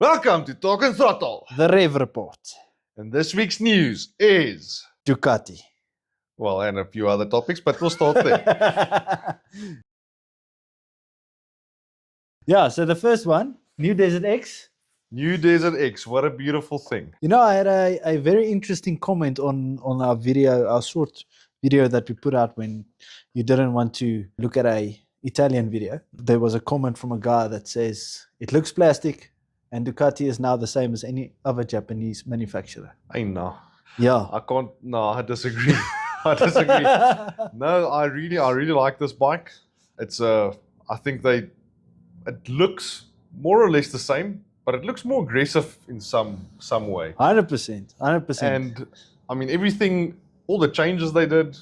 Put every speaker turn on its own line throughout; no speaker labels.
Welcome to Talk and Throttle.
The Rev Report.
And this week's news is,
Ducati.
well, and a few other topics, but we'll start there.
Yeah, so the first one, New Desert X.
New Desert X, what a beautiful thing.
You know, I had a very interesting comment on our video, our short video that we put out when you didn't want to look at a Italian video. There was a comment from a guy that says, it looks plastic and Ducati is now the same as any other Japanese manufacturer.
I know.
Yeah.
I disagree. I disagree. No, I really like this bike. It's I think it looks more or less the same, but it looks more aggressive in some way.
100%.
And I mean, everything, all the changes they did,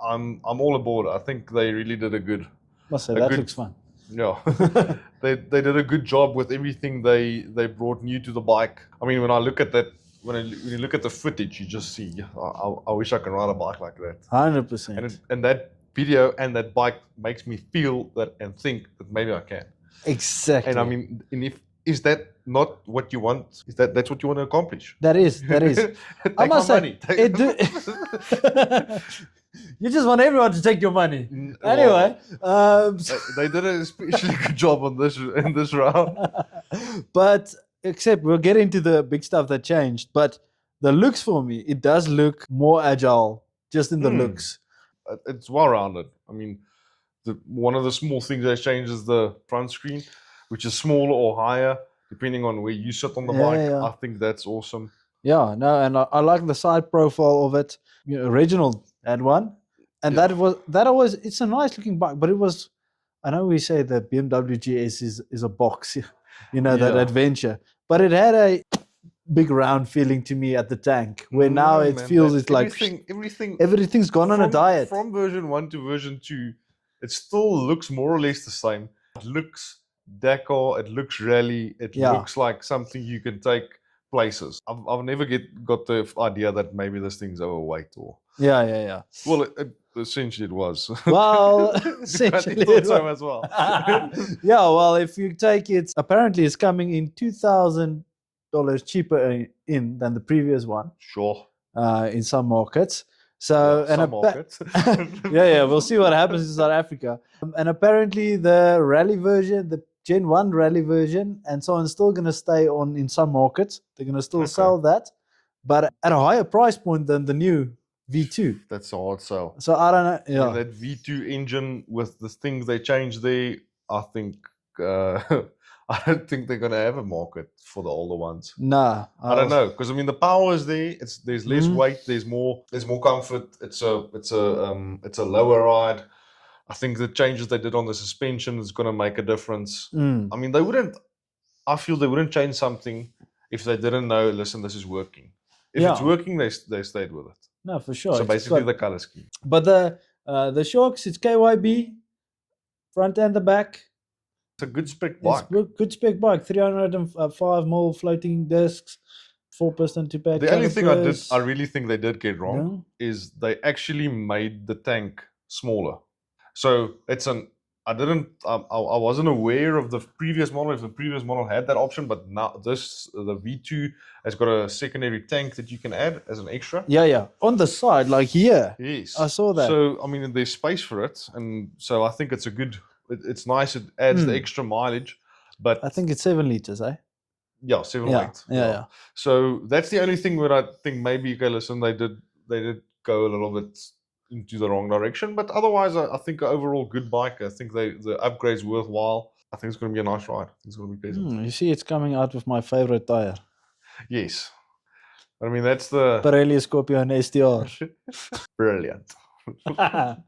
I'm all aboard. I think they really did a good.
Must say that looks fun.
Yeah, they did a good job with everything they brought new to the bike. I mean, when I look at that, when you look at the footage, you just see, I wish I could ride a bike like that.
100%.
And that video and that bike makes me feel that and think that maybe I can.
Exactly.
And I mean, is that not what you want? That's what you want to accomplish?
That is.
Take
I must
my money.
You just want everyone to take your money.
Well,
Anyway,
they did an especially good job on in this round.
but except we'll get into the big stuff that changed. But the looks for me, it does look more agile just in the looks.
It's well rounded. I mean, one of the small things they changed is the front screen, which is smaller or higher depending on where you sit on the bike.
Yeah.
I think that's awesome.
Yeah, no, and I like the side profile of it. You know, Reginald had one, and it's a nice looking bike, but it was. I know we say the BMW GS is a box, you know, that adventure, but it had a big round feeling to me at the tank, where now it feels it's like everything's gone on a diet.
From version 1 to version 2, it still looks more or less the same. It looks Dakar, it looks rally, it looks like something you can take places. I've never got the idea that maybe this thing's overweight or.
Yeah.
Well, essentially it was.
Well, essentially it
so as well.
Yeah, well, if you take it, apparently it's coming in $2,000 cheaper than the previous one.
Sure.
In some markets. So
some markets.
yeah, we'll see what happens in South Africa. And apparently the rally version, the Gen 1 rally version, and so on, is still going to stay on in some markets. They're going to still sell that, but at a higher price point than the new V2.
That's a hard sell.
So I don't know. Yeah.
And that V2 engine with the things they changed there, I think I don't think they're going to have a market for the older ones.
Nah,
I don't know, because I mean the power is there. There's less weight. There's more comfort. It's a lower ride. I think the changes they did on the suspension is going to make a difference. I mean, I feel they wouldn't change something if they didn't know, listen, this is working. If it's working, they stayed with it.
No, for sure.
So basically the color scheme.
But the shocks, it's KYB, front and the back.
It's a good spec bike.
It's a good spec bike. 305mm floating discs, 4-piston 2-pack.
The only thing I really think they did get wrong is they actually made the tank smaller. So I wasn't aware of the previous model, if the previous model had that option, but now the V2 has got a secondary tank that you can add as an extra.
Yeah. On the side, like here.
Yes.
I saw that.
So, I mean, there's space for it. And so I think it's nice. It adds the extra mileage. But
I think it's 7 liters, eh?
Yeah, 7 8.
Yeah.
So that's the only thing where I think maybe, okay, listen, they did go a little bit into the wrong direction, but otherwise I think an overall good bike. I think the upgrade's worthwhile. I think it's going to be a nice ride. It's going to be pleasant.
You see, it's coming out with my favorite tire.
Yes, I mean that's the
Pirelli Scorpion STR.
Brilliant.
Thought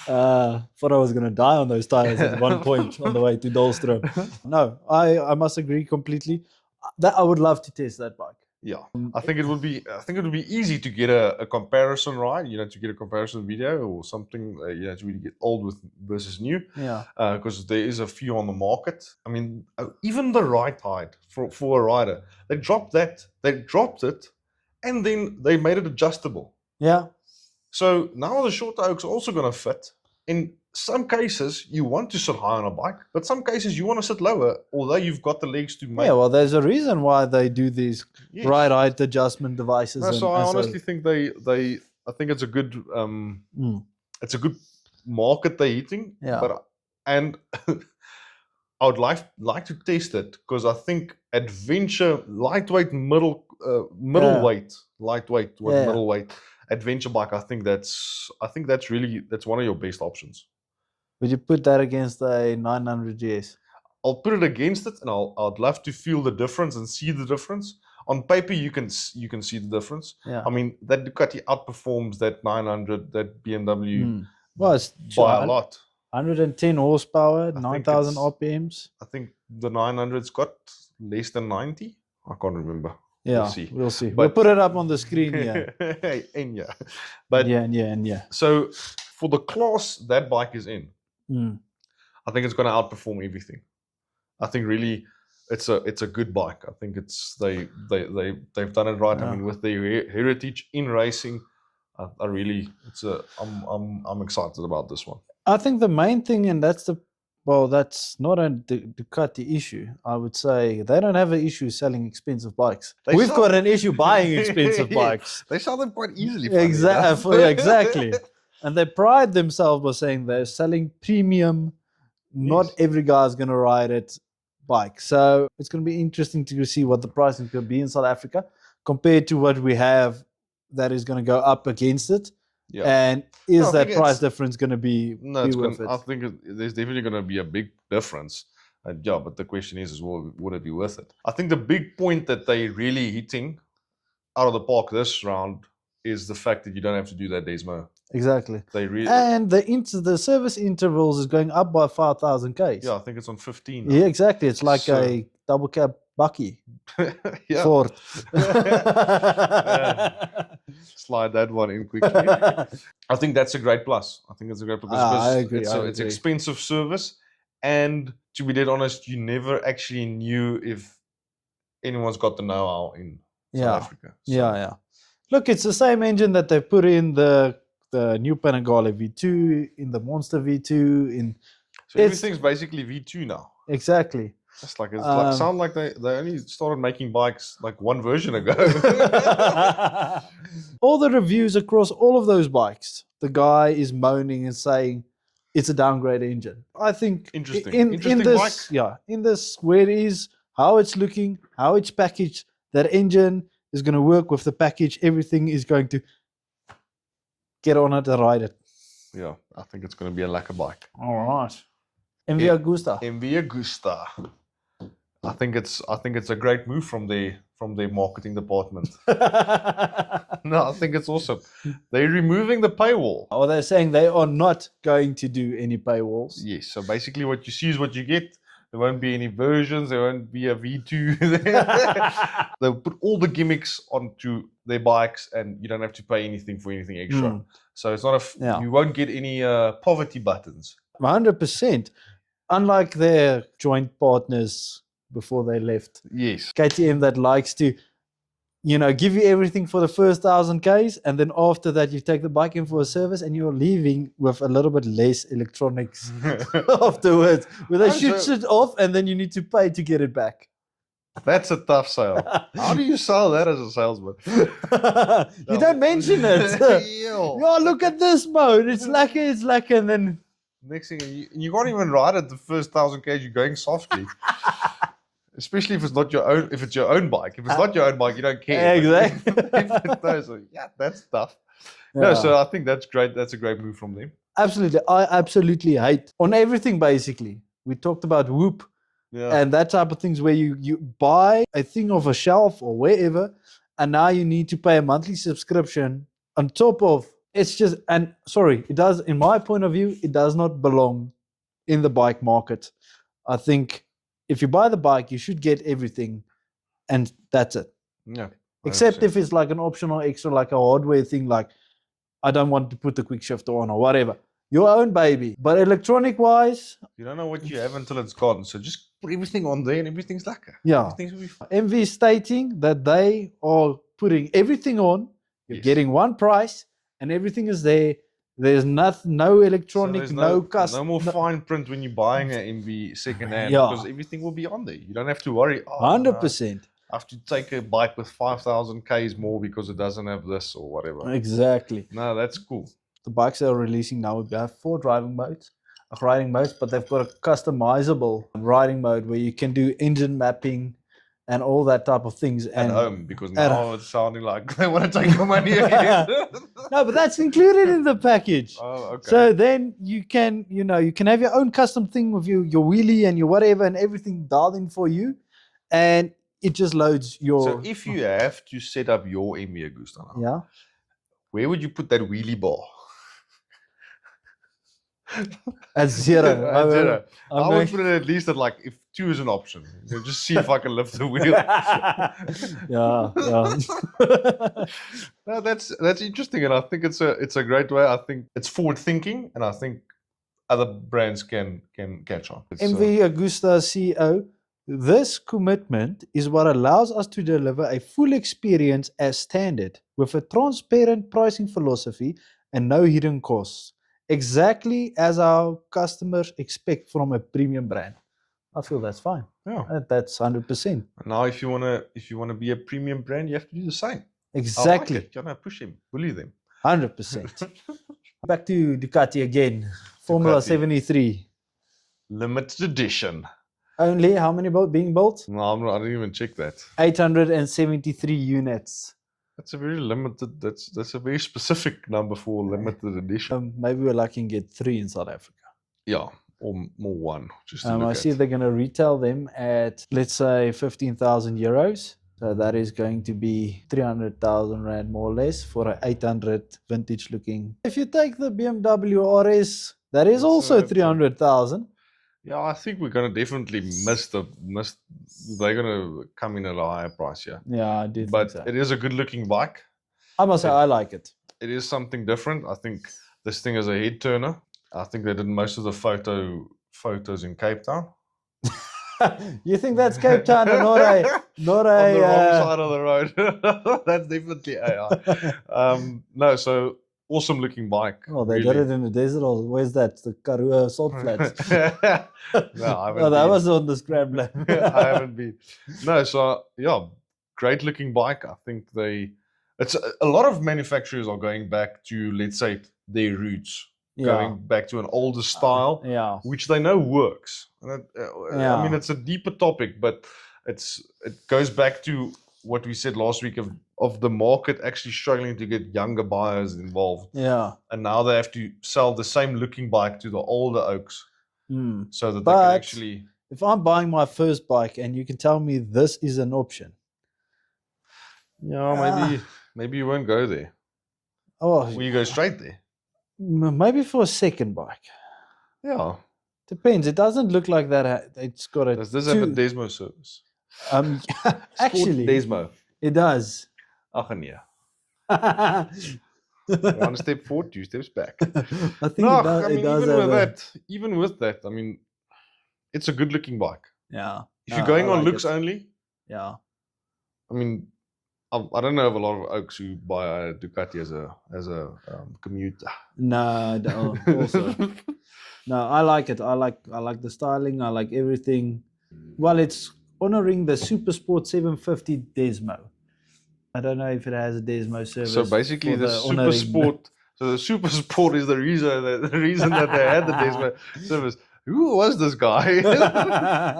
I was going to die on those tires at one point on the way to Dolstrom. No, I must agree completely. That I would love to test that bike.
Yeah, I think it would be easy to get a comparison ride, to get a comparison video or something, to really get old versus new.
Yeah.
Because there is a few on the market. I mean, even the ride height for a rider, they dropped it, and then they made it adjustable.
Yeah.
So now the short oaks are also going to fit. And some cases you want to sit high on a bike, but some cases you want to sit lower, although you've got the legs to make.
Yeah, well, there's a reason why they do these
Yes.
right height adjustment devices.
No, so I
and
honestly think I think it's a good it's a good market they're hitting.
Yeah.
But and I would like to test it because I think adventure lightweight middleweight
Yeah.
middleweight adventure bike. I think that's one of your best options.
Would you put that against a 900 GS?
I'll put it against it, and I'd love to feel the difference and see the difference. On paper, you can see the difference.
Yeah.
I mean, that Ducati outperforms that 900, that BMW
Well, it's
by a lot.
110 horsepower,
think
9,000
it's-
RPMs.
I think the 900's got less than 90. I can't remember.
Yeah,
see.
we'll see.
But-
We'll put it up on the screen here.
And yeah, but
yeah.
so for the class that bike is in,
Mm.
I think it's going to outperform everything. I think really, it's a good bike. I think they've done it right. I
Yeah.
mean, with their heritage in racing, I'm excited about this one.
I think the main thing, and that's not a Ducati issue. I would say they don't have an issue selling expensive bikes.
They
We've
sell-
got an issue buying expensive
Yeah.
bikes.
They sell them quite easily. funny enough.
Exactly. And they pride themselves by saying they're selling premium, not
Yes.
every guy's going to ride it bike. So it's going to be interesting to see what the pricing could be in South Africa compared to what we have that is going to go up against it.
Yeah.
And
No,
is
I
that
think
price
it's-
difference going to be,
No,
be
it's
worth
gonna, I
it?
think there's definitely going to be a big difference. Yeah, but the question is, well, would it be worth it? I think the big point that they're really hitting out of the park this round is the fact that you don't have to do that Desmo.
Exactly.
They really,
And the service intervals is going up by 5,000 Ks.
yeah, I think it's on 15. now.
Yeah, exactly. It's like
So-
a double cab bucky.
Yeah.
Ford.
Slide that one in quickly. I think that's a great plus. I think it's a great plus.
I
because
agree,
It's,
I
it's
agree.
expensive service, and to be dead honest, you never actually knew if anyone's got the know-how in South
Yeah.
Africa. So,
Yeah. Look, it's the same engine that they put in the new Panigale V2, in the Monster V2, in
So
It's-
everything's basically V2 now.
exactly.
It's like
Um,
sound like they only started making bikes like one version ago.
All the reviews across all of those bikes, the guy is moaning and saying it's a downgrade engine. I think
Interesting.
in
Interesting
this,
bike.
yeah, in this where it is, how it's looking, how it's packaged, that engine is going to work with the package. Everything is going to get on it and ride it.
Yeah, I think it's going to be a lacquer bike.
All right. MV
Yeah.
Agusta.
MV Agusta. I think it's a great move from their marketing department. No, I think it's awesome. They're removing the paywall.
Or they're saying they are not going to do any paywalls.
Yes, so basically what you see is what you get. There won't be any versions. There won't be a V2. They'll put all the gimmicks onto their bikes, and you don't have to pay anything for anything extra.
Mm.
So it's not
Yeah.
you won't get any poverty buttons.
100%. Unlike their joint partners before they left.
Yes.
KTM that likes to, give you everything for the first 1,000 Ks, and then after that you take the bike in for a service and you're leaving with a little bit less electronics afterwards, where they
Oh,
shoot
so-
it off and then you need to pay to get it back.
That's a tough sale. How do you sell that as a salesman?
You don't mention it.
Yo.
Oh, look at this mode. It's lacquer, and then
Next thing, you can't even ride it the first 1,000 k's. You're going softly, especially if it's not your own. If it's your own bike, if it's not your own bike, you don't care.
Exactly.
If it's those, so, yeah, that's tough. No,
Yeah.
so I think that's great. That's a great move from them.
Absolutely. I absolutely hate on everything basically. We talked about Whoop
Yeah,
and that type of things where you buy a thing off a shelf or wherever, and now you need to pay a monthly subscription on top of it's just and sorry, it does in my point of view, it does not belong in the bike market. I think if you buy the bike, you should get everything and that's it.
yeah.
Except
100%.
if it's like an optional extra, like a hardware thing, like I don't want to put the quick shifter on or whatever. Your own baby. But electronic wise,
you don't know what you have until it's gone. So just put everything on there, and everything's lacquer.
yeah.
Everything's will be fine.
MV stating that they are putting everything on, you're
Yes.
getting one price, and everything is there. There's nothing, no
So
electronic,
there's
no
no
custom.
more fine print when you're buying an MV second hand
Yeah.
because everything will be on there. You don't have to worry. Oh,
100%.
I have to take a bike with 5,000 Ks more because it doesn't have this or whatever.
Exactly.
No, that's cool.
The bikes they're releasing now, we have 4 riding modes, but they've got a customizable riding mode where you can do engine mapping and all that type of things.
At home, because
at
now it's sounding like they want to take your money again.
No, but that's included in the package.
Oh, okay.
So then you can, you can have your own custom thing with your wheelie and your whatever and everything dialed in for you, and it just loads your.
So if you have to set up your MV Agusta now,
Yeah.
where would you put that wheelie bar?
At 0.
At 0.
I'm
I would
going-
put it at least at like if 2 is an option. Just see if I can lift the wheel.
yeah.
No, that's interesting, and I think it's a great way. I think it's forward thinking, and I think other brands can catch on. It's,
MV Agusta CEO. This commitment is what allows us to deliver a full experience as standard with a transparent pricing philosophy and no hidden costs, exactly as our customers expect from a premium brand. I feel that's fine.
yeah.
That's 100%.
Now, if you wanna be a premium brand, you have to do the same.
Exactly.
I like it. You know, push them, bully them.
100%. Back to Ducati again. Formula
Ducati.
73.
Limited edition.
Only how many being built?
No, I didn't even check that.
873 units.
That's a very limited. That's a very specific number for limited edition.
Maybe we're lucky and get 3 in South Africa.
Yeah, or more one. Just to
I
look
see
at.
they're going to retail them at, let's say, 15,000 euros. So that is going to be 300,000 Rand more or less for an 800 vintage looking. If you take the BMW RS, that is
That's
also
a-
300,000.
Yeah, I think we're gonna definitely miss. They're gonna come in at a higher price, yeah.
Yeah, I do think
But
so.
it is a good-looking bike.
I must say, I like it.
It is something different. I think this thing is a head turner. I think they did most of the photos in Cape Town.
You think that's Cape Town and not a
On the wrong
uh,
side of the road. That's definitely AI. No, so awesome looking bike.
Oh, they did it in the desert. Or where's that? The Karoo Salt Flats.
No, I haven't
Oh, that
been.
was on the Scrambler.
I haven't been. No, so yeah, great looking bike. I think it's a lot of manufacturers are going back to, let's say, their roots,
Yeah.
going back to an older style,
Yeah.
which they know works. And
Yeah.
I mean, it's a deeper topic, but it goes back to what we said last week of the market actually struggling to get younger buyers involved,
Yeah.
and now they have to sell the same looking bike to the older oaks
Mm.
so that they can
But-
actually.
If I'm buying my first bike and you can tell me this is an option,
Yeah, maybe you won't go there.
oh,
Will you go straight there?
maybe for a second bike.
Yeah.
Depends. It doesn't look like that. It's got a.
Does this have a Desmo service?
Actually,
Desmo.
it does.
Ach nee.
I
One step forward, 2 steps back.
think
No,
it does.
I mean,
It does
even
have
with
a,
that, I mean, it's a good looking bike.
Yeah.
If you're
No,
going
I
on
like
looks
it.
only,
Yeah.
I mean, I don't know of a lot of oaks who buy a Ducati as a commuter.
No, I don't. Also, no, I like it. I like the styling. I like everything. Well, it's honoring the Super Sport 750 Desmo. I don't know if it has a Desmo service.
So basically,
for
the Super
honouring
Sport. So the Super Sport is the reason that they had the Desmo service. Who was this guy?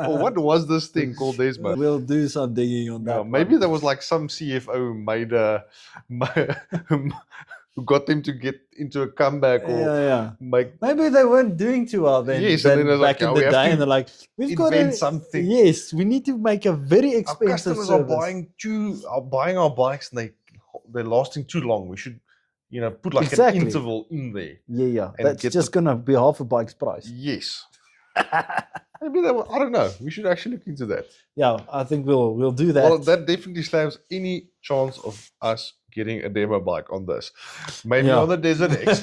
Or what was this thing called Desmo?
We'll do some digging on that.
Yeah,
one.
maybe there was like some CFO who made who got them to get into a comeback or
Yeah.
make
Maybe they weren't doing too well then.
Yes, and then they're
back
like, "Yeah,
in
we
the
have
day,
to
and they're like, we've got
invent
to,
something.
Yes, we need to make a very
Our
expensive
customers
service.
are buying our bikes and they're lasting too long. We should, put like
Exactly.
an interval in there.
Yeah.
and
That's
get
just gonna be half a bike's price.
Yes. Maybe I don't know. We should actually look into that.
Yeah, I think we'll do that.
Well, that definitely slams any chance of us getting a demo bike on this. Maybe
Yeah.
on the Desert X.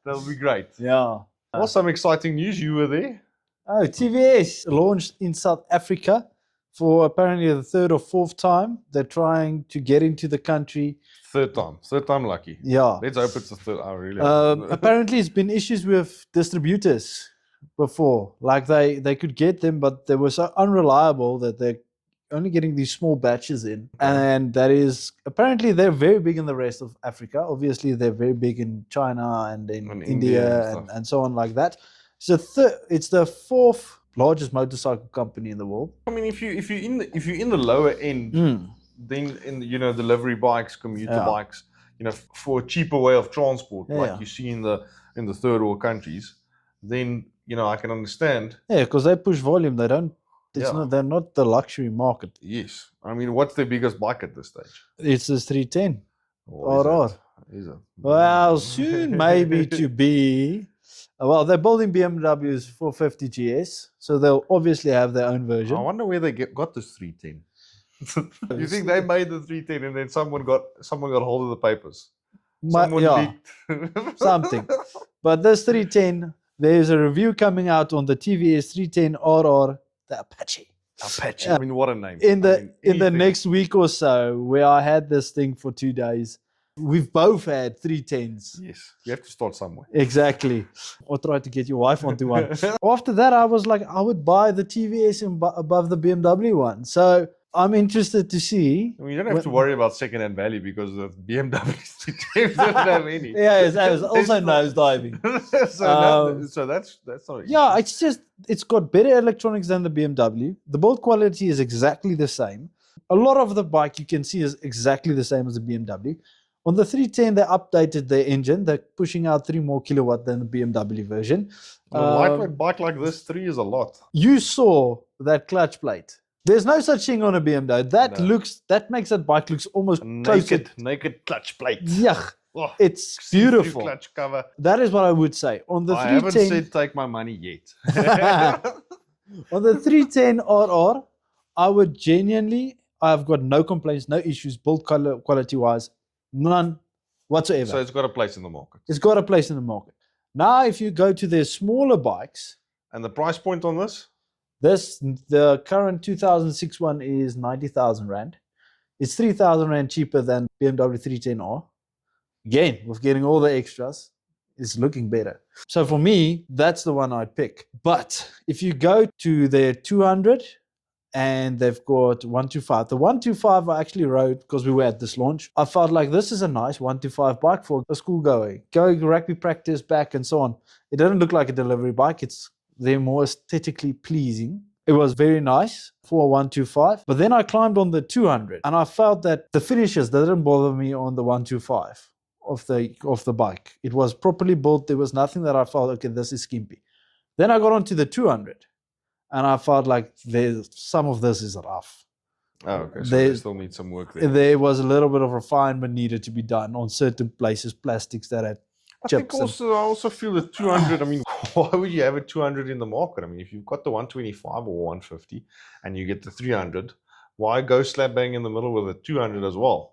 That'll be great.
Yeah.
Well, some exciting news. You were there.
Oh, TVS launched in South Africa for apparently the third or fourth time. They're trying to get into the country.
Third time lucky.
Yeah.
Let's hope it's the third. I really hope.
Apparently, it's been issues with distributors before. Like they could get them, but they were so unreliable that they're only getting these small batches in. And that is apparently they're very big in the rest of Africa. Obviously, they're very big in China and in
And
India
and
and so on like that. So it's the fourth largest motorcycle company in the world.
I mean, if you're in the lower end, then in delivery bikes, commuter bikes, for a cheaper way of transport, like you see in the third world countries, then I can understand.
Yeah, because they push volume. They don't. They're not the luxury market.
Yes, I mean, what's their biggest bike at this stage?
It's the 310.
Is it?
Well, soon maybe to be. Well, they're building BMW's 450 GS, so they'll obviously have their own version.
I wonder where they got this 310. You think they made the 310 and then someone got hold of the papers? Someone leaked
something. But this 310, there's a review coming out on the TVS 310 RR, the Apache.
I mean, what a name!
In the next week or so, where I had this thing for 2 days. We've both had 310s.
Yes, you have to start somewhere.
Exactly. Or try to get your wife onto one. After that, I was like, I would buy the TVS above the BMW one. So I'm interested to see.
I mean, you don't have to worry about second-hand value because the BMW don't have any.
Yeah, it was also nosediving.
So that's not.
Yeah, it's got better electronics than the BMW. The build quality is exactly the same. A lot of the bike you can see is exactly the same as the BMW. On the 310, they updated their engine. They're pushing out 3 more kilowatt than the BMW version.
A lightweight bike like this, 3 is a lot.
You saw that clutch plate. There's no such thing on a BMW. That makes that bike looks almost
naked clutch plate.
Yuck. Oh, it's beautiful.
Clutch cover.
That is what I would say. On the 310,
I haven't said take my money yet.
On the 310 RR, I would I've got no complaints, no issues, build quality wise. None whatsoever.
So it's got a place in the market.
It's got a place in the market. Now, if you go to their smaller bikes.
And the price point on this?
The current 2006 one is 90,000 Rand. It's 3,000 Rand cheaper than BMW 310R. Again, with getting all the extras, it's looking better. So for me, that's the one I'd pick. But if you go to their 200, and they've got 125. The 125 I actually rode because we were at this launch. I felt like this is a nice 125 bike for a schoolgoer. Going rugby practice, back and so on. It didn't look like a delivery bike. They're more aesthetically pleasing. It was very nice for a 125. But then I climbed on the 200 and I felt that the finishes didn't bother me on the 125 of the bike. It was properly built. There was nothing that I felt, okay, this is skimpy. Then I got onto the 200. And I felt like some of this is rough.
Oh, okay. So they still need some work there.
There was a little bit of refinement needed to be done on certain places, plastics that had chips.
I also feel the 200, I mean, why would you have a 200 in the market? I mean, if you've got the 125 or 150 and you get the 300, why go slap bang in the middle with a 200 as well?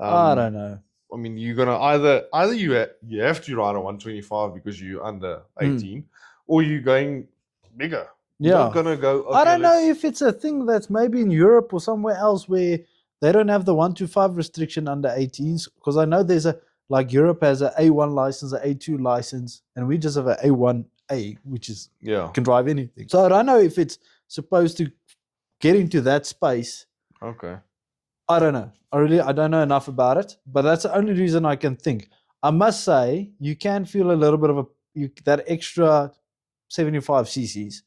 I don't know.
I mean, you're going to either you have to ride a 125 because you're under 18 or you're going bigger.
Yeah.
Gonna go, okay,
I don't know if it's a thing that's maybe in Europe or somewhere else where they don't have the 125 restriction under 18s. Because I know Europe has an A1 license, an A2 license, and we just have an A1A, which is can drive anything. So I don't know if it's supposed to get into that space.
Okay.
I don't know. I don't know enough about it, but that's the only reason I can think. I must say, you can feel a little bit of that extra 75 cc's.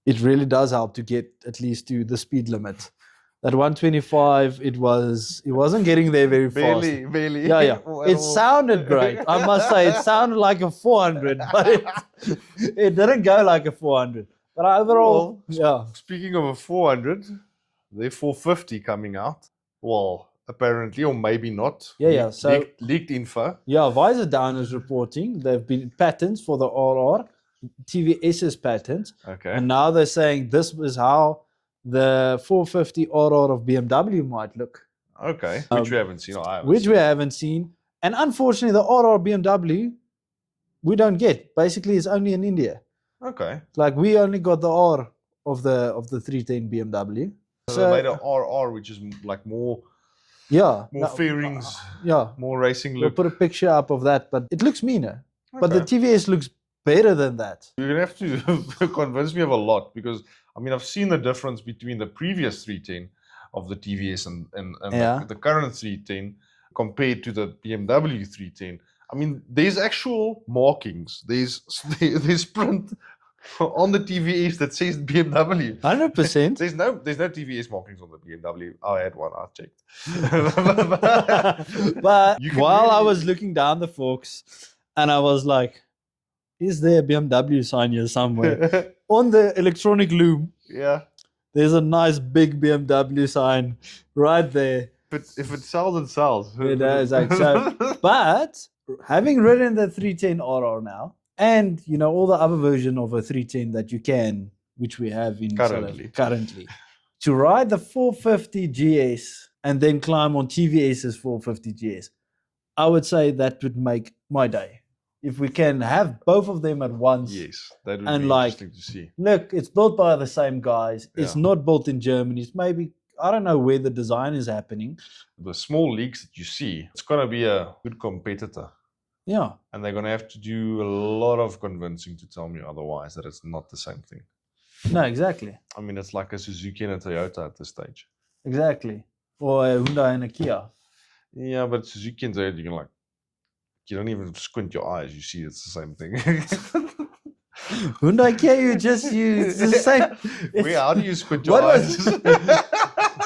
It really does help to get at least to the speed limit. That 125, it wasn't getting there very fast.
Barely.
Yeah. It sounded great. I must say, it sounded like a 400, but it didn't go like a 400. But overall,
Speaking of a 400, there's 450 coming out. Well, apparently, or maybe not.
Yeah. So
leaked info.
Yeah, Visor Down is reporting there've been patents for the RR. TVS's patent.
Okay.
And now they're saying this is how the 450 RR of BMW might look.
Okay. Which we haven't seen.
We haven't seen. And unfortunately, the RR BMW, we don't get. Basically, it's only in India.
Okay.
Like we only got the R of the 310 BMW.
So they made a RR, which is like more
yeah,
fairings,
yeah.
more racing
We'll
look.
put a picture up of that, but it looks meaner. But the
Okay.
TVS looks better than that.
You're gonna have to convince me of a lot, because I mean I've seen the difference between the previous 310 of the TVS and
Yeah.
the current 310 compared to the BMW 310. I mean, there's actual markings. There's print on the TVS that says BMW.
100%.
There's no TVS markings on the BMW. I had one. I checked.
But
You can
while I
really-
was looking down the forks, and I was like, is there a BMW sign here somewhere? On the electronic loom,
Yeah.
there's a nice big BMW sign right there.
If it sells, it sells.
It does, like, so- But having ridden the 310 RR now, and you know all the other version of a 310 that you can, which we have in South Africa currently, to ride the 450 GS and then climb on TVS's 450 GS, I would say that would make my day. If we can have both of them at once.
Yes, that would
And
be
like-
interesting to see.
Look, it's built by the same guys. It's
Yeah.
not built in Germany. It's maybe, I don't know where the design is happening.
The small leagues that you see, it's going to be a good competitor.
Yeah.
And they're going to have to do a lot of convincing to tell me otherwise that it's not the same thing.
No, exactly.
I mean, it's like a Suzuki and a Toyota at this stage.
Exactly. Or a Hyundai and a Kia.
Yeah, but Suzuki and Toyota, you don't even squint your eyes. You see it's the same thing.
Hyundai Kia, you just use the same.
Wait, how do you squint your
What
eyes?
was-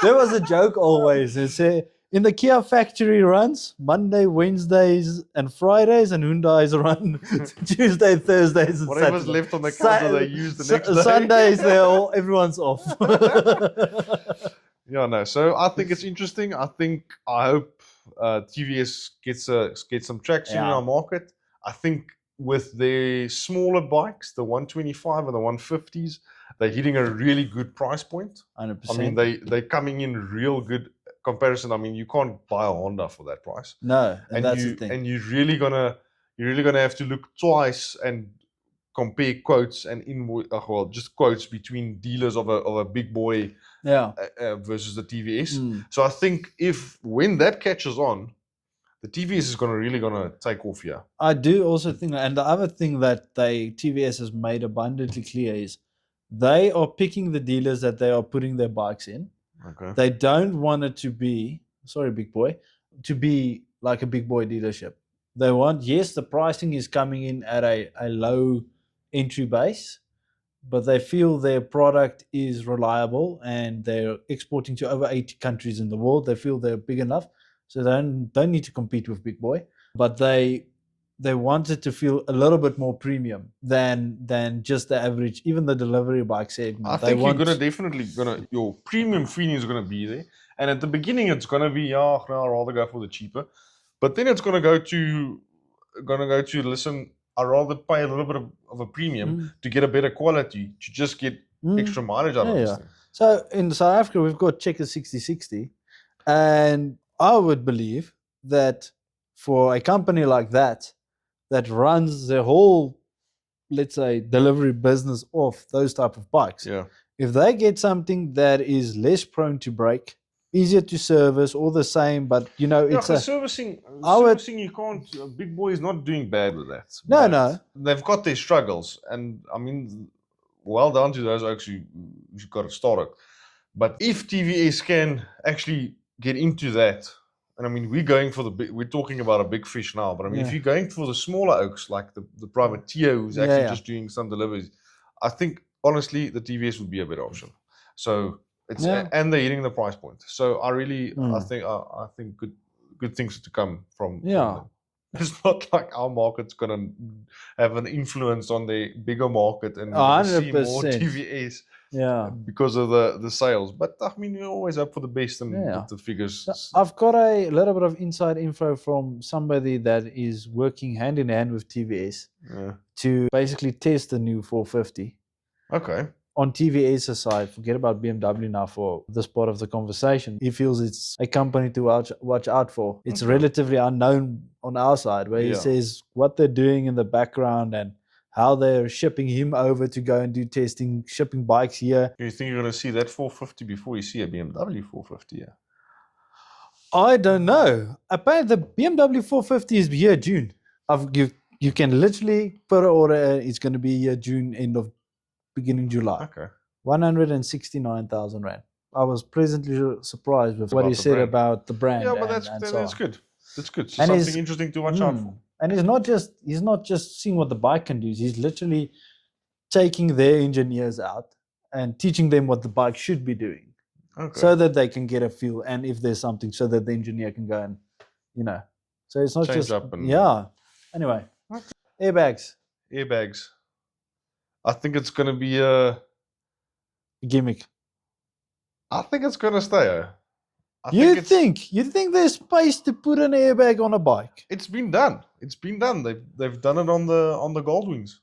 There was a joke always. It said, in the Kia factory runs Monday, Wednesdays, and Fridays, and Hyundai's run Tuesday, Thursdays, and
Whatever's
Saturdays.
left on the counter, they use the next day.
Sundays, everyone's off.
Yeah, no. So I think it's interesting. I hope TVS gets some traction in
Yeah.
our market. I think with their smaller bikes, the 125 and the 150s, they're hitting a really good price point.
100%.
I mean, they're coming in real good comparison. I mean, you can't buy a Honda for that price.
no, and that's
you,
the thing.
And you're really gonna have to look twice and compare quotes and just quotes between dealers of a big boy
Yeah.
versus the TVS.
Mm.
So I think when that catches on, the TVS is really gonna take off here.
I do also think, and the other thing that TVS has made abundantly clear is they are picking the dealers that they are putting their bikes in.
Okay.
They don't want it to be, sorry, big boy, to be like a big boy dealership. They want, yes, the pricing is coming in at a low entry base, but they feel their product is reliable and they're exporting to over 80 countries in the world. They feel they're big enough, so they don't need to compete with big boy, but they want it to feel a little bit more premium than just the average, even the delivery bike segment.
I think you're definitely your premium feeling is gonna be there. And at the beginning, it's gonna be, I'd rather go for the cheaper. But then it's gonna go to listen, I'd rather pay a little bit of a premium to get a better quality, to just get extra mileage out of this thing.
So in South Africa, we've got Checker 6060, and I would believe that for a company like that runs their whole, let's say, delivery business off those type of bikes,
Yeah.
if they get something that is less prone to break, easier to service, all the same, but it's
servicing you can't. Big boy is not doing bad with that.
No,
But
no.
They've got their struggles, and I mean, well done to those actually who got it started. But if TVS can actually get into that, and I mean, we're talking about a big fish now, but I mean, if
Yeah.
you're going for the smaller oaks, like the privateer who's actually just doing some deliveries, I think honestly the TVS would be a better option. So it's and they're hitting the price point. So I really, I think good things to come from.
Yeah.
Them. It's not like our market's gonna have an influence on the bigger market and we're gonna see more
100%.
TVS because of the sales. But I mean, you're always up for the best and with the figures.
I've got a little bit of inside info from somebody that is working hand in hand with TVS to basically test the new 450.
Okay.
On TVS's side, forget about BMW now for this part of the conversation. He feels it's a company to watch out for. It's relatively unknown on our side, where he says what they're doing in the background and how they're shipping him over to go and do testing, shipping bikes here.
You think you're going to see that 450 before you see a BMW 450? Yeah.
I don't know. Apparently, the BMW 450 is here June. You can literally put an order. It's going to be here June, end of beginning July.
Okay.
169,000 rand. I was pleasantly surprised with what
About
he
the
said
brand.
about the brand.
Yeah, but
and so
that's
on.
good. That's good. So
And
something
he's-
interesting to watch out for.
And he's not just seeing what the bike can do. He's literally taking their engineers out and teaching them what the bike should be doing,
Okay.
so that they can get a feel. And if there's something, so that the engineer can go and, So it's not
Change
just
up and-
yeah. Anyway, airbags
Airbags. I think it's going to be a.
gimmick.
I think it's going to stay.
You think there's space to put an airbag on a bike?
It's been done. It's been done. They've done it on the Goldwings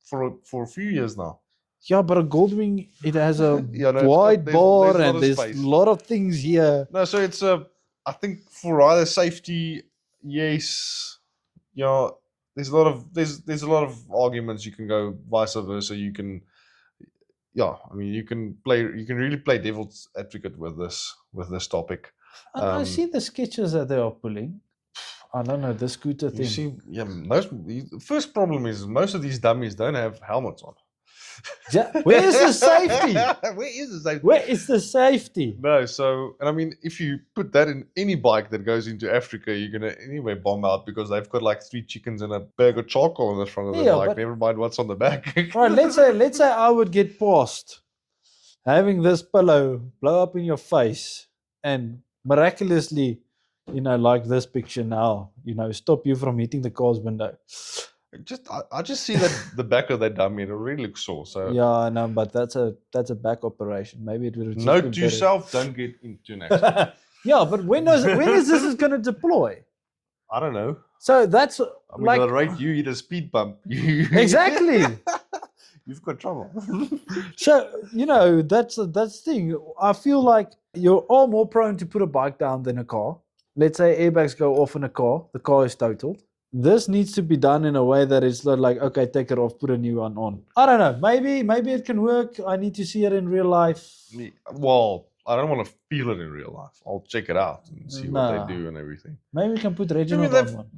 for a few years now.
Yeah, but a Goldwing, it has a
Yeah, no, it's
wide
got-
bar
there's a lot
and
of
there's
space.
a lot of things here.
No, so it's I think for either safety, yes, there's a lot of arguments you can go vice versa. You can, I mean, you can really play devil's advocate with this topic.
I see the sketches that they are pulling. I don't know the scooter
You
thing.
see, the first problem is most of these dummies don't have helmets on.
Where is the safety?
Where is the safety?
Where is the safety?
No, and I mean, if you put that in any bike that goes into Africa, you're gonna anyway bomb out because they've got like 3 chickens and a bag of charcoal in the front of the
Yeah,
bike.
but-
Never mind what's on the back.
All right, let's say I would get past having this pillow blow up in your face and miraculously, like this picture now, stop you from hitting the car's window.
I just see that the back of that dummy, it already looks sore. So
Yeah, I know, but that's a back operation. Maybe it would have just
note
been
to
better.
yourself: don't get into an accident.
Yeah, but when is this going to deploy?
I don't know.
So that's
I mean,
like
at the rate you hit a speed bump,
exactly.
you've got trouble.
So that's the thing. I feel like you're all more prone to put a bike down than a car. Let's say airbags go off in a car, the car is totaled. This needs to be done in a way that it's not like, okay, take it off, put a new one on. I don't know. Maybe it can work. I need to see it in real life.
Well, I don't want to feel it in real life. I'll check it out and see what
Nah.
they do and everything.
Maybe we can put Reginald on
they've-
one.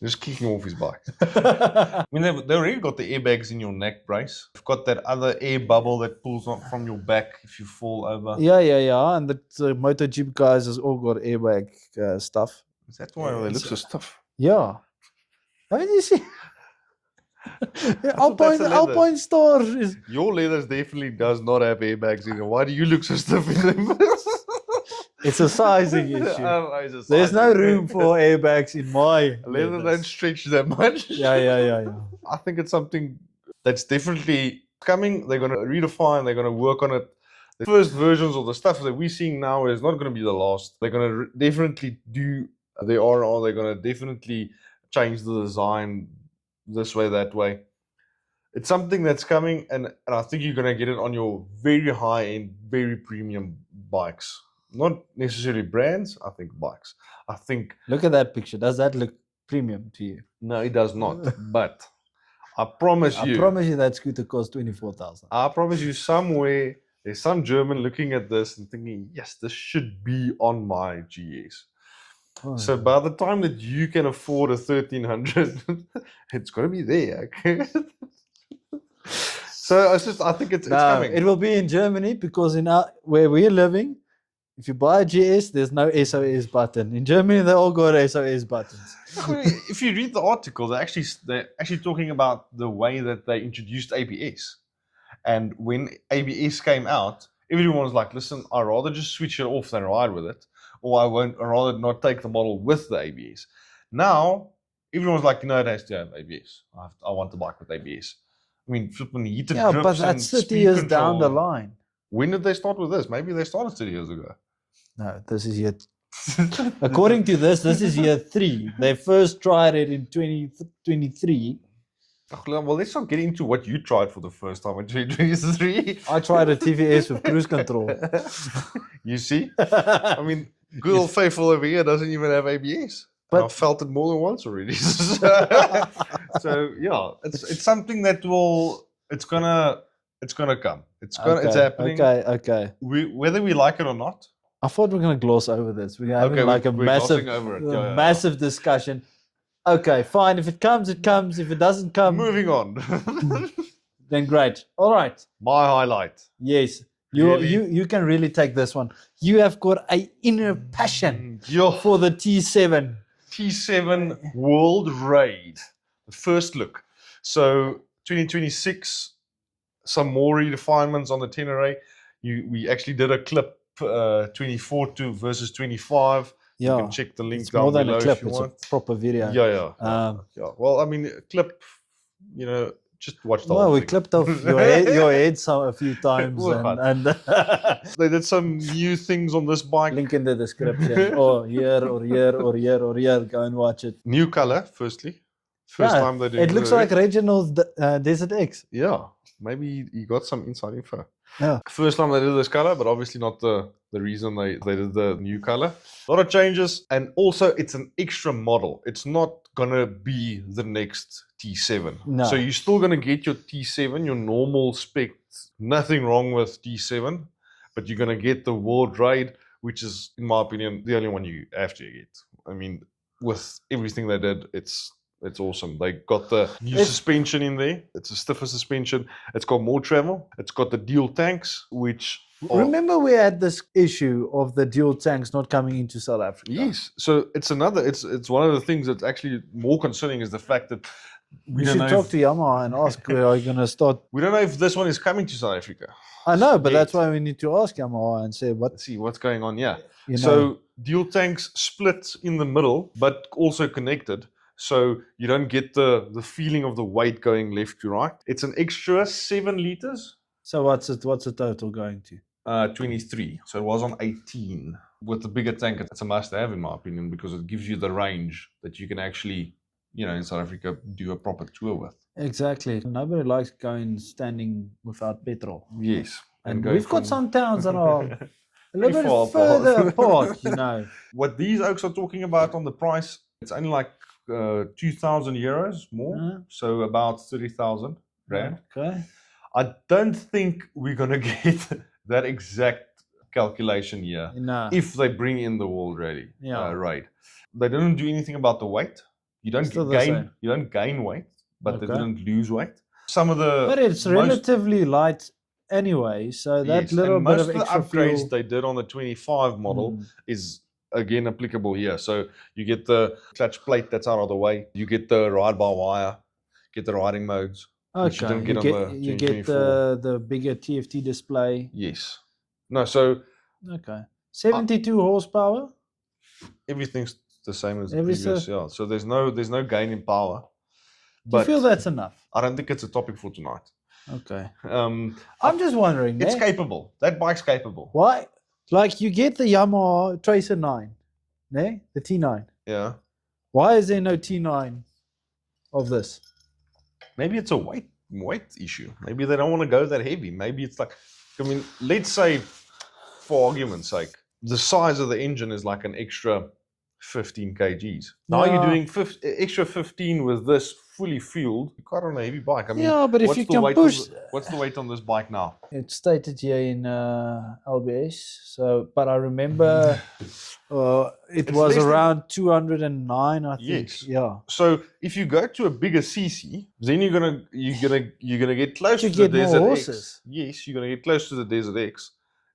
Just kicking off his bike. I mean, they already got the airbags in your neck brace. You've got that other air bubble that pulls on from your back if you fall over.
Yeah. And the MotoGP guys has all got airbag stuff.
Is that why they look so
It's-
stiff?
Yeah. Haven't you seen?
thought that's the leather.
Alpine Star is.
Your leathers definitely does not have airbags in it. Why do you look so stiff in them?
It's a sizing issue.
It's a
There's no
sizing
room
thing.
for airbags in my
Leather don't
leathers.
stretch that much.
Yeah.
I think it's something that's definitely coming. They're going to redefine. They're going to work on it. The first versions of the stuff that we're seeing now is not going to be the last. They're going to definitely do the R&R. They're going to definitely change the design this way, that way. It's something that's coming, and I think you're going to get it on your very high-end, very premium bikes. Not necessarily brands, I think bikes. I think,
Look at that picture. Does that look premium to you?
no, it does not. But I promise
I
you,
promise you that scooter costs 24,000.
I promise you, somewhere there's some German looking at this and thinking, yes, this should be on my GS.
Oh,
So by the time that you can afford a 1300, it's going to be there. Okay? So I think it's
no,
coming.
it will be in Germany because where we're living, if you buy a GS, there's no SOS button. In Germany, they all got SOS buttons.
If you read the article, they're actually talking about the way that they introduced ABS. And when ABS came out, everyone was like, listen, I'd rather just switch it off than ride with it. Or I'd rather not take the model with the ABS. Now, everyone's like, no, it has to have ABS. I want the bike with ABS. I mean, flipping heated
Yeah,
grips
but
and
that's 30
speed
years down the
control.
line.
When did they start with this? Maybe they started 30 years ago.
No, this is year. According to this is year 3. They first tried it in 2023.
Well, let's not get into what you tried for the first time in 2023.
I tried a TVS with cruise control.
You see? I mean, good old faithful over here doesn't even have ABS. But
But
I've felt it more than once already. So yeah, it's something that it's gonna come. It's happening.
Okay.
Whether we like it or not.
I thought we are going to gloss over this. We're having
Okay,
like a
we're
massive,
glossing over it. Yeah.
massive discussion. Okay, fine. If it comes, it comes. If it doesn't come,
Moving on.
then great. All right.
My highlight.
Yes,
Really?
you can really take this one. You have got a inner passion
Yo,
for the T7.
T7 World Raid. The first look. So 2026, some more refinements on the Tenere. We actually did a clip 24 versus 25. You
Yeah,
can check the link
it's
down
more than
below
a clip.
if you
It's
want.
a proper video.
Yeah.
Um,
Well, I mean, a clip, just watch the
Well,
whole
we
thing.
clipped off your head a few times,
Well,
and
They did some new things on this bike.
link in the description. Or here. Go and watch it.
New color, firstly. First
Yeah,
time they do
It looks like Reginald's Desert X.
Yeah, maybe you got some inside info.
Yeah.
First time they did this color, but obviously not the reason they did the new color. A lot of changes, and also it's an extra model. It's not gonna be the next T7.
No.
So you're still gonna get your T7, your normal spec. Nothing wrong with T7, but you're gonna get the World Raid, which is, in my opinion, the only one you have to get. I mean, with everything they did, it's awesome. They got the new suspension in there. It's a stiffer suspension. It's got more travel. It's got the dual tanks, which
Remember we had this issue of the dual tanks not coming into South Africa.
yes. So it's one of the things that's actually more concerning is the fact that
We should talk to Yamaha and ask where are you going to start.
we don't know if this one is coming to South Africa.
I know, but that's
Yet.
why we need to ask Yamaha and say what
Let's see what's going on. Yeah.
you know.
So dual tanks split in the middle, but also connected. So you don't get the feeling of the weight going left to right. It's an extra 7 liters.
So what's the total going to?
23. So it was on 18. With the bigger tank, it's a must-have in my opinion because it gives you the range that you can actually, in South Africa, do a proper tour with.
Exactly. Nobody likes standing without petrol.
Yes.
And
going
we've got
from-
some towns that are a little
far
bit further
apart.
apart,
What these oaks are talking about on the price, it's only like 2,000 euros more.
Uh-huh.
So about 30,000 rand.
Okay.
I don't think we're going to get that exact calculation here
No.
if they bring in the World Rally
Yeah.
raid. They didn't do anything about the weight. You don't
Still the same.
gain weight, but they
Okay.
didn't lose weight. Some of the
But it's relatively light anyway, so that
yes,
little
and
bit
most
of
of the
extra
upgrades
fuel.
they did on the 25 model
Mm.
is again applicable here. So you get the clutch plate that's out of the way. You get the ride by wire, get the riding modes. which you
Okay.
didn't get
You
on
get,
the
you get
2024.
the bigger TFT display.
Yes. No, so
Okay. 72 horsepower.
everything's the same as the
Every
previous. Yeah. So there's no gain in power.
Do you
But
feel that's enough?
I don't think it's a topic for tonight.
Okay.
I'm
just wondering.
it's capable. That bike's capable.
Why? Like you get the Yamaha Tracer 9, ne? The T9.
Yeah.
Why is there no T9 of this?
Maybe it's a weight issue. Maybe they don't want to go that heavy. Maybe it's like, I mean, let's say, for argument's sake, the size of the engine is like an extra 15 kgs. Now
Yeah.
you're doing extra 15 with this fully fueled. You're quite on a heavy bike. I mean,
Yeah, but if
what's
you
the
can
weight
push,
what's the weight on this bike now?
it's stated here in LBS. So, but I remember it
It's
was
less than-
around 209. I think.
Yes.
Yeah.
So if you go to a bigger CC, then you're gonna get close
You
to the
get more
Desert
horses.
X. Yes, you're gonna get close to the Desert X.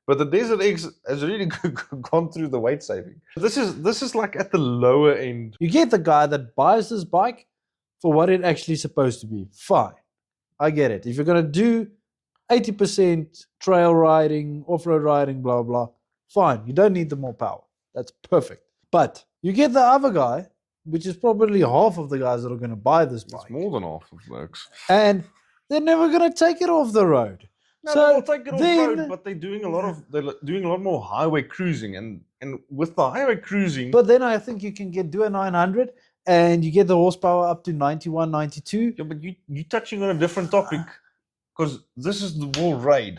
But the Desert X has really gone through the weight saving. This is like at the lower end.
You get the guy that buys this bike for what it actually is supposed to be. Fine. I get it. If you're going to do 80% trail riding, off-road riding, blah, blah, fine. You don't need the more power. That's perfect. But you get the other guy, which is probably half of the guys that are going to buy this
It's
bike.
more than half of folks.
And they're never going to take it off the road.
No,
So
they'll take it off
then-
road, but they're doing a lot more highway cruising, and with the highway cruising,
But then I think you can do a 900 and you get the horsepower up to 91, 92.
yeah, but you're touching on a different topic because this is the World Raid.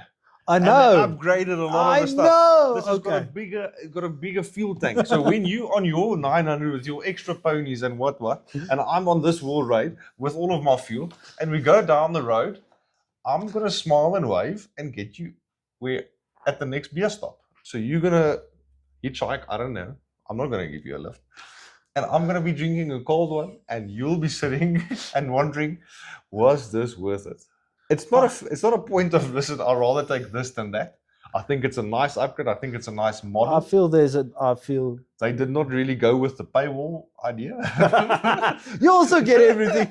I
And
know.
they upgraded a lot
I
of the stuff.
know.
This has got a bigger fuel tank. So when you on your 900 with your extra ponies and what, and I'm on this world raid with all of my fuel, and we go down the road, I'm gonna smile and wave and get you where at the next beer stop. So you're gonna hitchhike. I don't know. I'm not gonna give you a lift, and I'm gonna be drinking a cold one, and you'll be sitting and wondering, was this worth it? It's not a point of listen. I'd rather take this than that. I think it's a nice upgrade. I think it's a nice model.
I feel
They did not really go with the paywall idea.
you also get everything.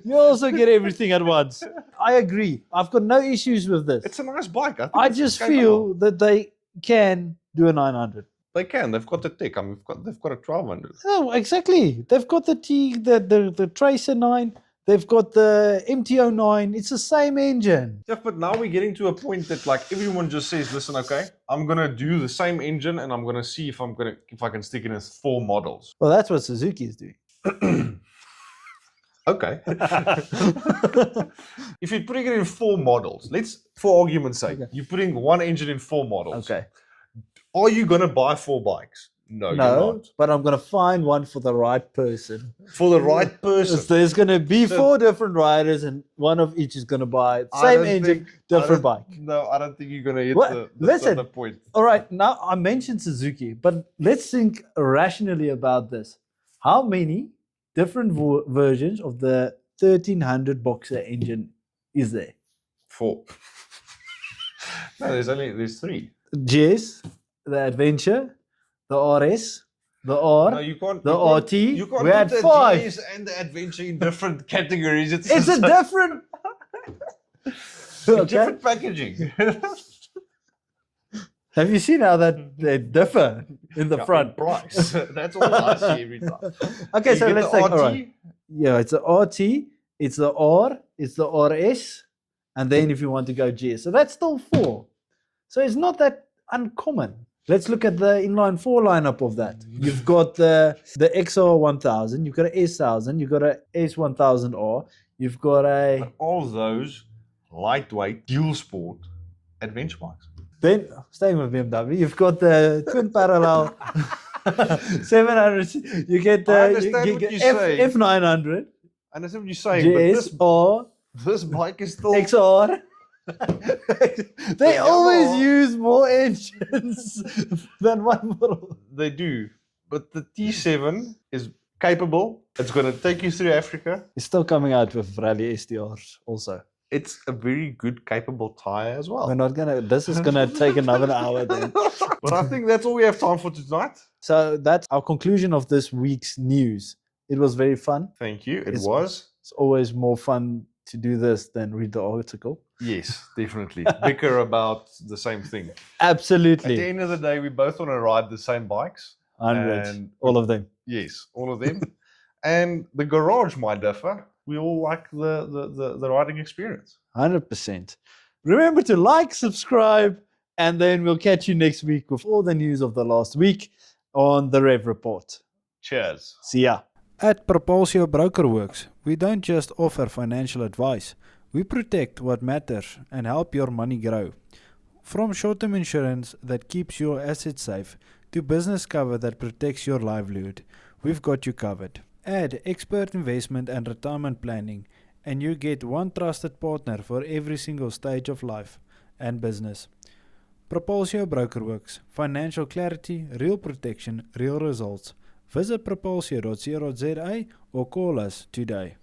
You also get everything at once. I agree. I've got no issues with this.
It's a nice bike. think
I
it's
just
capable.
feel that they can do a 900.
They can. They've got the tech. I mean, they've got a 1200.
Oh, exactly. They've got the Tracer 9. They've got the MTO 9. It's the same engine.
Yeah, but now we're getting to a point that like everyone just says, listen, okay, I'm gonna do the same engine and I'm gonna see if I can stick it in 4 models.
Well, that's what Suzuki is doing.
Okay. If you're putting it in 4 models, for argument's sake, you're putting one engine in 4 models.
Okay.
Are you gonna buy 4 bikes? No, you're not.
But I'm going to find one for the right person.
For the right person.
There's going to be 4 different riders, and one of each is going to buy same engine, different bike.
No, I don't think you're gonna hit
Well,
the point.
All right, now I mentioned Suzuki, but let's think rationally about this. How many different versions of the 1300 Boxer engine is there?
4. No, there's 3.
GS, the Adventure, the RS, the R,
No, you can't.
the
you
RT.
Can't, you can't
We
put
had
the
5.
GS and the Adventure in different categories.
It's a different. Okay.
different packaging.
Have you seen how that they differ in the front?
price. That's all I see every time.
Okay, so
You get
let's
the
take.
RT,
All right. Yeah, it's the RT, it's the R, it's the RS, and then if you want to go GS. So that's still 4. So it's not that uncommon. Let's look at the inline 4 lineup of that. You've got the XR 1000, you've got an S1000, you've got a S1000R, you've got a.
all those lightweight dual sport adventure bikes.
Then staying with BMW, you've got the twin parallel 700. You get
I
the
understand
you
what
get
you're saying.
F900,
I understand what you're saying, but
GS, or
this bike is still
XR. They
Yeah,
always
well-
use more engines than one model.
They do, but the T7 is capable. It's going to take you through Africa.
It's still coming out with Rally STRs also.
It's a very good, capable tire as well.
We're not gonna. This is gonna take another hour then.
But I think that's all we have time for tonight.
So that's our conclusion of this week's news. It was very fun.
Thank you. It
It's-
was.
It's always more fun to do this than read the article.
Yes, definitely. Bicker about the same thing. At the
Absolutely.
end of the day, we both want to ride the same bikes.
100.
and-
All of them.
Yes, all of them. And the garage might differ. We all like the riding experience.
100%. Remember to like, subscribe, and then we'll catch you next week with all the news of the last week on the Rev Report.
Cheers.
See ya. At Propulsio Brokerworks, we don't just offer financial advice. We protect what matters and help your money grow. From short-term insurance that keeps your assets safe to business cover that protects your livelihood, we've got you covered. Add expert investment and retirement planning, and you get one trusted partner for every single stage of life and business. Propulsio Brokerworks. Financial clarity, real protection, real results. Visit propulsio.co.za or call us today.